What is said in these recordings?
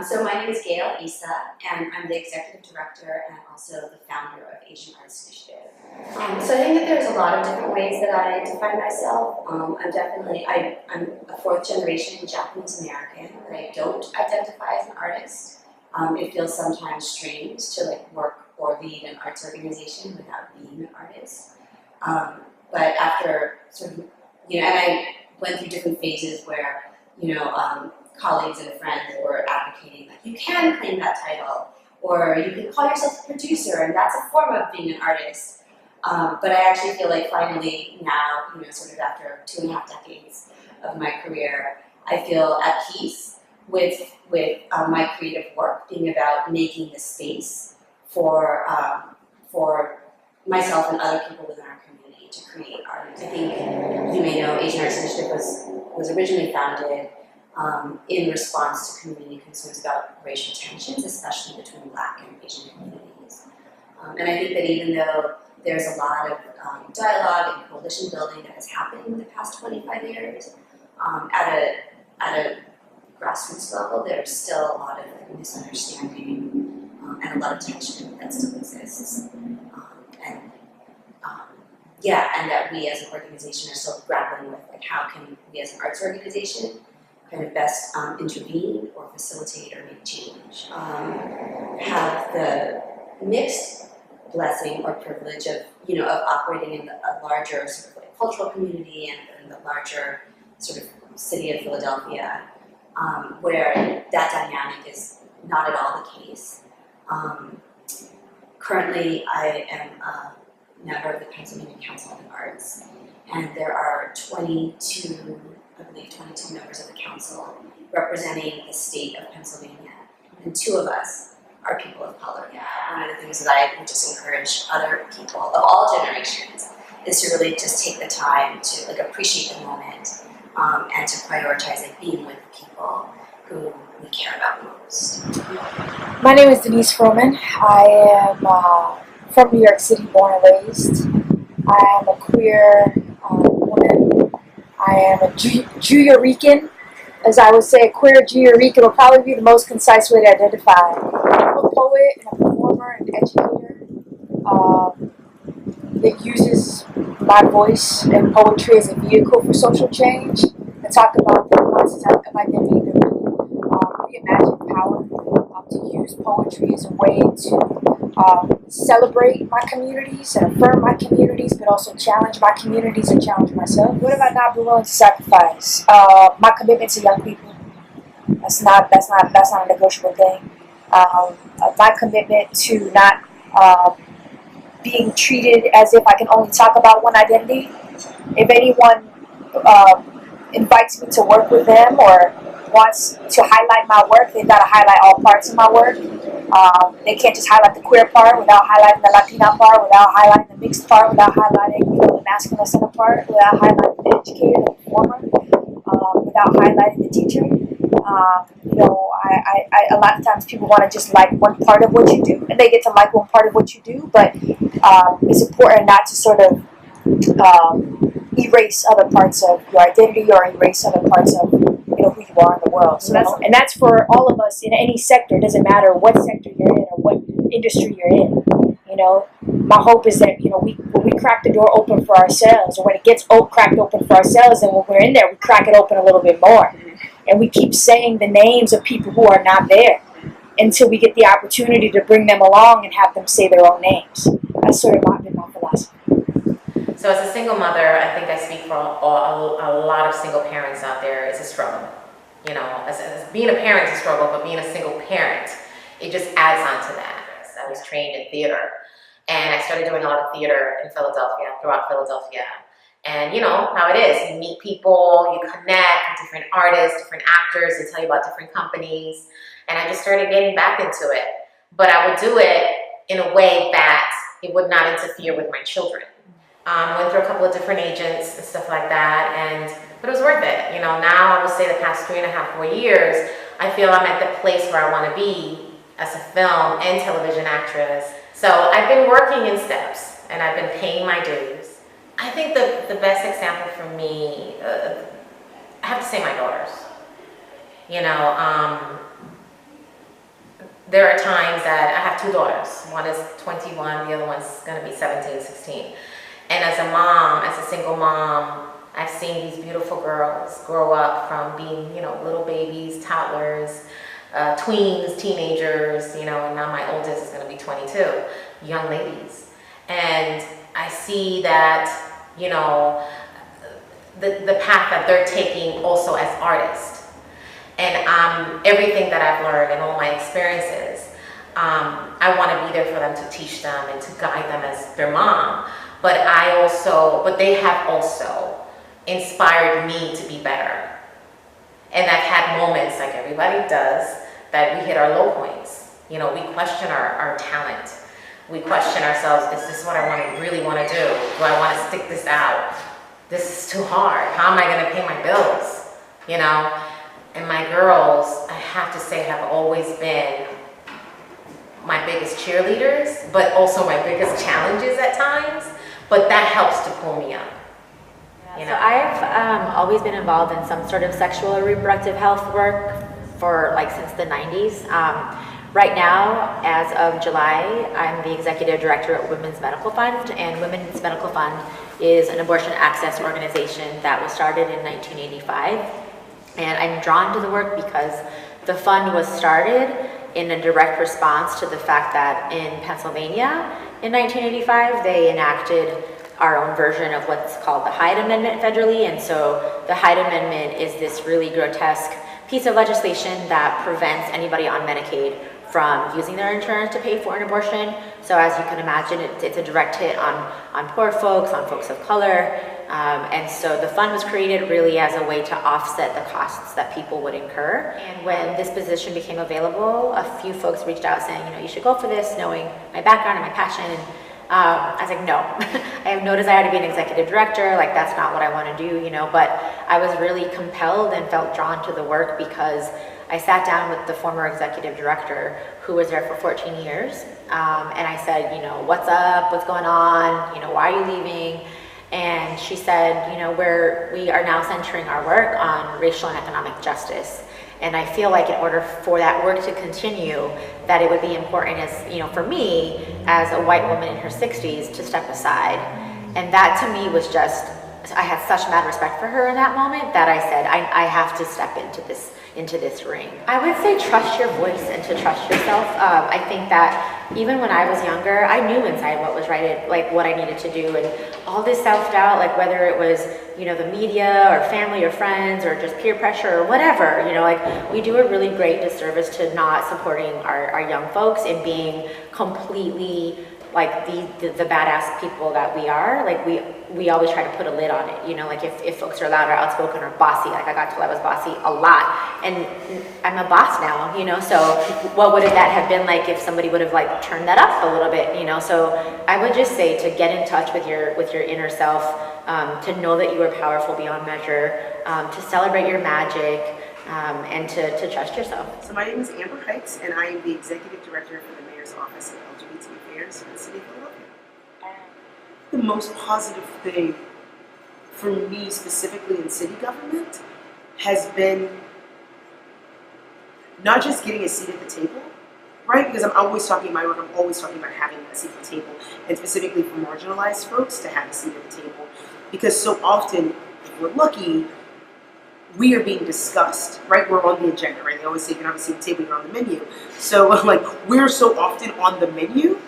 So my name is Gail Issa, and I'm the executive director and also the founder of Asian Arts Initiative. So I think that there's a lot of different ways that I define myself. I'm a fourth generation Japanese American, but I don't identify as an artist. It feels sometimes strange to work or lead an arts organization without being an artist. But after and I went through different phases where, colleagues and friends were advocating you can claim that title, or you can call yourself a producer, and that's a form of being an artist. But I actually feel like finally now, after 2.5 decades of my career, I feel at peace with my creative work being about making the space for myself and other people within our community to create art. I think you may know Asian Arts Initiative was originally founded in response to community concerns about racial tensions, especially between Black and Asian communities. And I think that even though there's a lot of dialogue and coalition building that has happened in the past 25 years, at a grassroots level, there's still a lot of misunderstanding and a lot of tension that still exists. And that we as an organization are still grappling with how can we as an arts organization kind of best intervene or facilitate or make change. Have the mixed blessing or privilege of operating in a larger cultural community and the larger city of Philadelphia, where that dynamic is not at all the case. Currently, I am a member of the Pennsylvania Council on the Arts, and there are 22 members of the council representing the state of Pennsylvania, and 2 of us are people of color. One of the things that I would just encourage other people of all generations is to really just take the time to appreciate the moment and to prioritize being with the people who we care about most. My name is Denise Froman. I am from New York City, born and raised. I am a queer woman. I am a Jew-Yorican. As I would say, a queer Jew-Yorican would probably be the most concise way to identify. I'm a poet and a performer and educator that uses my voice and poetry as a vehicle for social change and talk about the concept of identity that really reimagine power, to use poetry as a way to celebrate my communities and affirm my communities, but also challenge my communities and challenge myself. What have I not been willing to sacrifice? My commitment to young people. That's not a negotiable thing. My commitment to not being treated as if I can only talk about one identity. If anyone invites me to work with them or wants to highlight my work, they've got to highlight all parts of my work. They can't just highlight the queer part without highlighting the Latina part, without highlighting the mixed part, without highlighting the masculine center part, without highlighting the educator, the performer, without highlighting the teacher. A lot of times people want to just like one part of what you do, and they get to like one part of what you do, but it's important not to sort of erase other parts of your identity or erase other parts of who you are in the world. So that's for all of us in any sector. It doesn't matter what sector you're in or what industry you're in. My hope is that when we crack the door open for ourselves, or when it gets cracked open for ourselves, and when we're in there, we crack it open a little bit more, and we keep saying the names of people who are not there until we get the opportunity to bring them along and have them say their own names. That's sort of been my philosophy. So as a single mother, I think I speak for a lot of single parents out there. It's a struggle. As being a parent is a struggle, but being a single parent, it just adds on to that. I was trained in theater, and I started doing a lot of theater in Philadelphia, throughout Philadelphia. And you know how it is. You meet people, you connect with different artists, different actors, they tell you about different companies. And I just started getting back into it. But I would do it in a way that it would not interfere with my children. I went through a couple of different agents and stuff like that, but it was worth it. Now I would say the past 3.5, 4 years, I feel I'm at the place where I want to be as a film and television actress. So I've been working in steps, and I've been paying my dues. I think the best example for me, I have to say my daughters. there are times that I have two daughters. One is 21, the other one's gonna be 17, 16. And as a mom, as a single mom, I've seen these beautiful girls grow up from being, little babies, toddlers, tweens, teenagers, and now my oldest is gonna be 22, young ladies. And I see that, the path that they're taking also as artists. And everything that I've learned and all my experiences, I want to be there for them to teach them and to guide them as their mom. But they have also inspired me to be better. And I've had moments, like everybody does, that we hit our low points. We question our talent. We question ourselves, is this what I really want to do? Do I want to stick this out? This is too hard. How am I going to pay my bills? And my girls, I have to say, have always been my biggest cheerleaders, but also my biggest challenges at times. But that helps to pull me up. So I've always been involved in some sort of sexual or reproductive health work since the 90s. Right now, as of July, I'm the executive director at Women's Medical Fund, and Women's Medical Fund is an abortion access organization that was started in 1985. And I'm drawn to the work because the fund was started in a direct response to the fact that in Pennsylvania in 1985, they enacted our own version of what's called the Hyde Amendment federally. And so the Hyde Amendment is this really grotesque piece of legislation that prevents anybody on Medicaid from using their insurance to pay for an abortion. So as you can imagine, it's a direct hit on poor folks, on folks of color. And so the fund was created really as a way to offset the costs that people would incur. And when this position became available, a few folks reached out saying, you should go for this, knowing my background and my passion. And I was like, no, I have no desire to be an executive director. Like, that's not what I want to do, But I was really compelled and felt drawn to the work because I sat down with the former executive director who was there for 14 years. And I said, what's up? What's going on? Why are you leaving? And she said, we are now centering our work on racial and economic justice. And I feel like in order for that work to continue, that it would be important for me as a white woman in her 60s to step aside. And that to me was just, I had such mad respect for her in that moment that I said, I have to step into this ring. I would say trust your voice and to trust yourself. I think that even when I was younger, I knew inside what was right, like what I needed to do, and all this self-doubt, like whether it was, the media or family or friends or just peer pressure or whatever, we do a really great disservice to not supporting our young folks and being completely like the badass people that we are. Like we always try to put a lid on it, if folks are loud or outspoken or bossy, like I got told I was bossy a lot, and I'm a boss now, so what would that have been like if somebody would have like turned that up a little bit, so I would just say to get in touch with your inner self, to know that you are powerful beyond measure, to celebrate your magic, and to trust yourself. So my name is Amber Heights, and I am the Executive Director for the Mayor's Office of LGBT Affairs for the City of Philadelphia. The most positive thing for me, specifically in city government, has been not just getting a seat at the table, right? Because I'm always talking in my work, I'm always talking about having a seat at the table, and specifically for marginalized folks to have a seat at the table. Because so often, if we're lucky, we are being discussed, right? We're on the agenda, right? They always say, if you don't have a seat at the table, you're on the menu. So, we're so often on the menu,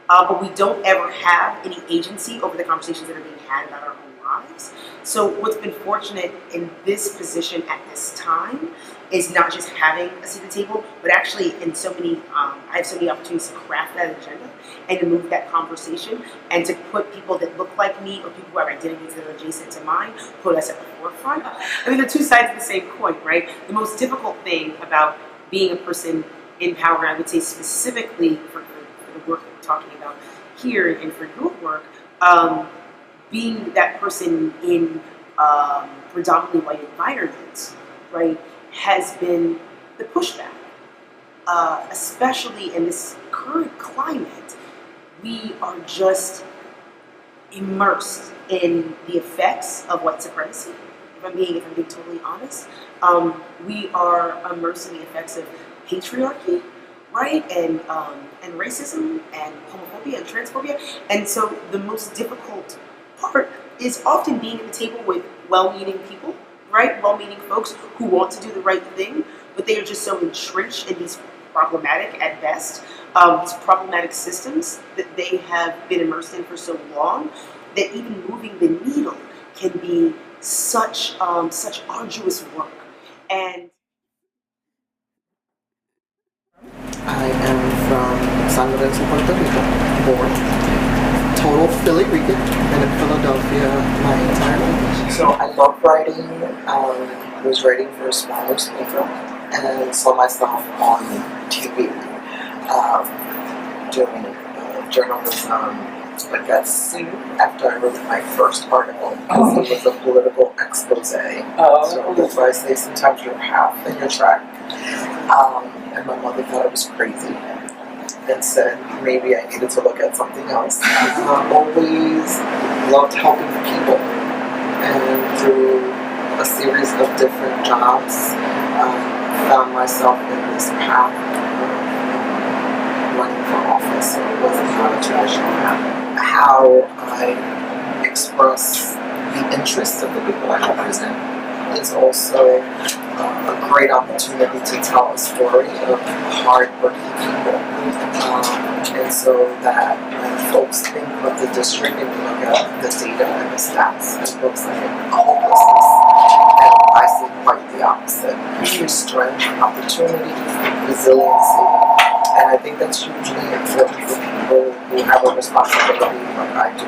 but we don't ever have any agency over the conversations that are being had about our own lives. So what's been fortunate in this position at this time is not just having a seat at the table, but actually in so many, I have so many opportunities to craft that agenda and to move that conversation and to put people that look like me or people who have identities that are adjacent to mine, put us at the forefront. I mean, they're two sides of the same coin, right? The most difficult thing about being a person in power, I would say specifically for the work that we're talking about here and for your work, being that person in predominantly white environments, right, has been the pushback. Especially in this current climate, we are just immersed in the effects of white supremacy. If I'm being totally honest, we are immersed in the effects of patriarchy. right? And racism and homophobia and transphobia. And so the most difficult part is often being at the table with well-meaning people, right? Well-meaning folks who want to do the right thing, but they are just so entrenched in these problematic, at best, these problematic systems that they have been immersed in for so long that even moving the needle can be such arduous work. And I am from San Lorenzo, Puerto Rico, born. Total Philly Rican, been in Philadelphia my entire life. So I love writing. I was writing for a small newspaper and saw myself on TV doing journalism. I got sued after I wrote my first article because it was a political expose. So that's why I say sometimes you're half in your track. And my mother thought I was crazy and said maybe I needed to look at something else. I always loved helping people, and through a series of different jobs, found myself in this path of running for office. So it wasn't not a traditional path. How I express the interests of the people I represent is also a great opportunity to tell a story of hard-working people. And so that when folks think of the district and look at the data and the stats, it looks like hopelessness. And I see quite the opposite. There's strength, opportunity, resiliency. And I think that's hugely important for people who have a responsibility, like I do,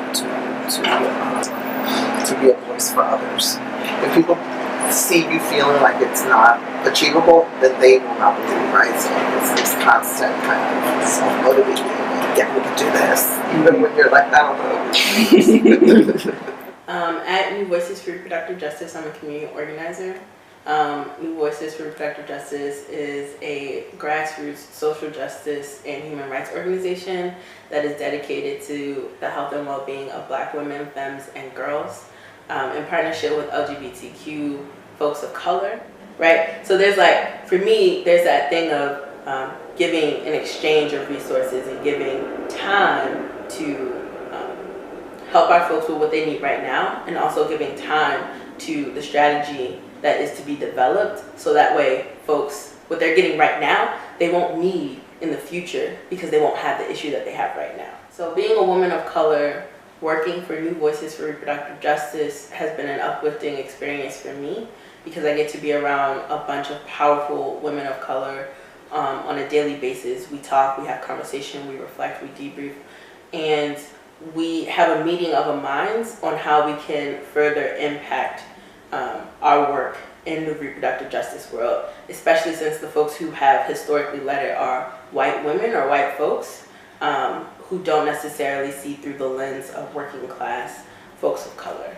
to be a voice for others. If people see you feeling like it's not achievable, then they will not believe, right? So it's this constant kind of self-motivating, yeah, we can do this, even when you're like, I don't know. At New Voices for Reproductive Justice, I'm a community organizer. New Voices for Reproductive Justice is a grassroots social justice and human rights organization that is dedicated to the health and well-being of Black women, femmes, and girls in partnership with LGBTQ folks of color, right? So there's like, for me, there's that thing of giving an exchange of resources and giving time to help our folks with what they need right now, and also giving time to the strategy that is to be developed, so that way folks, what they're getting right now, they won't need in the future because they won't have the issue that they have right now. So being a woman of color, working for New Voices for Reproductive Justice has been an uplifting experience for me because I get to be around a bunch of powerful women of color on a daily basis. We talk, we have conversation, we reflect, we debrief, and we have a meeting of the minds on how we can further impact our work in the reproductive justice world, especially since the folks who have historically led it are white women or white folks who don't necessarily see through the lens of working class folks of color.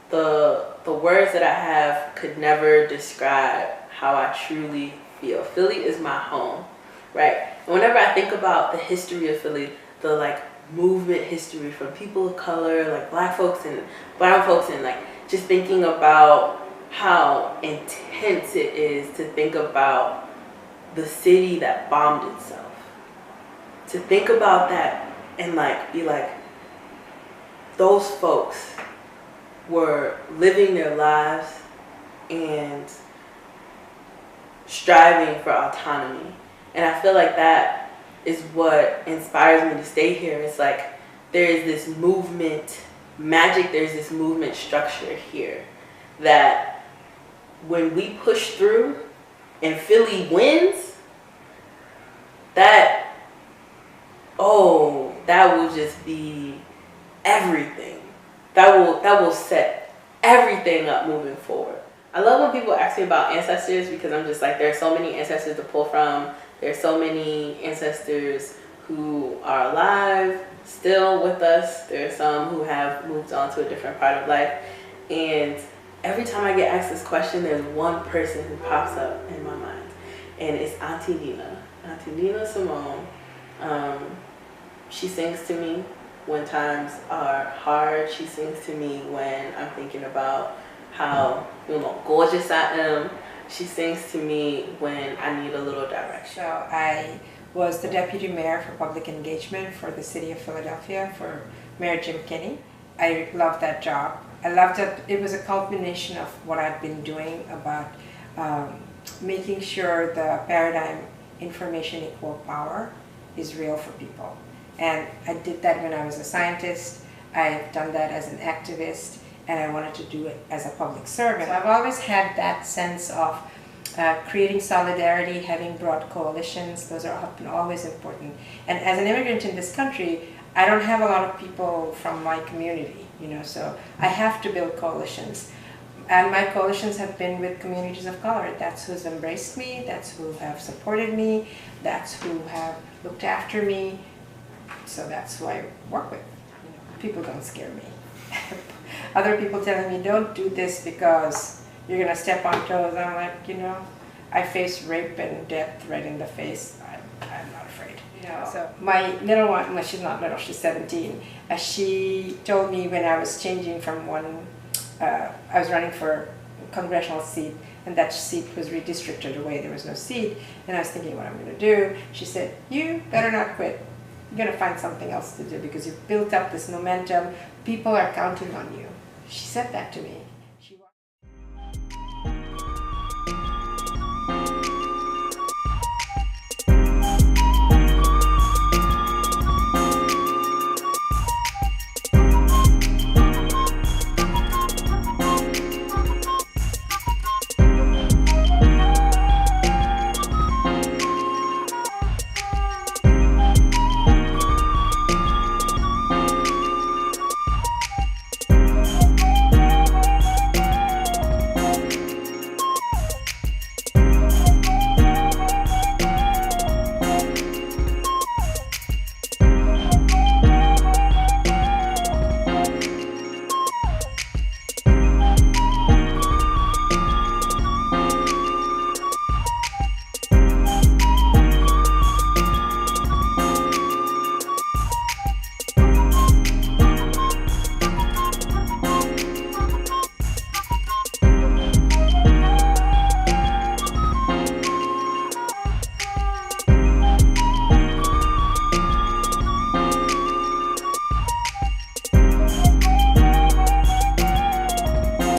The words that I have could never describe how I truly feel. Philly is my home, right? And whenever I think about the history of Philly, the like movement history from people of color, like Black folks and brown folks, and like just thinking about how intense it is to think about the city that bombed itself. To think about that and like be like, those folks were living their lives and striving for autonomy. And I feel like that is what inspires me to stay here. It's like there is this movement magic, there's this movement structure here that when we push through and Philly wins, that will just be everything. That will set everything up moving forward. I love when people ask me about ancestors because I'm just like, there are so many ancestors to pull from. There's so many ancestors who are alive, still with us. There are some who have moved on to a different part of life. And every time I get asked this question, there's one person who pops up in my mind. And it's Auntie Nina. Auntie Nina Simone. She sings to me when times are hard. She sings to me when I'm thinking about how gorgeous I am. She sings to me when I need a little direction. So I was the deputy mayor for public engagement for the city of Philadelphia for Mayor Jim Kinney. I loved that job. I loved that it was a culmination of what I'd been doing about making sure the paradigm information equal power is real for people. And I did that when I was a scientist. I've done that as an activist, and I wanted to do it as a public servant. So I've always had that sense of creating solidarity, having broad coalitions. Those have been always important. And as an immigrant in this country, I don't have a lot of people from my community, so I have to build coalitions. And my coalitions have been with communities of color. That's who's embraced me, that's who have supported me, that's who have looked after me. So that's who I work with. People don't scare me. Other people telling me, don't do this because you're gonna step on toes. I'm like, I face rape and death right in the face. I'm not afraid. So my little one, well, she's not little, she's 17. She told me when I was changing from I was running for a congressional seat, and that seat was redistricted away. There was no seat, and I was thinking what I'm going to do. She said, "You better not quit. You're going to find something else to do because you've built up this momentum. People are counting on you." She said that to me.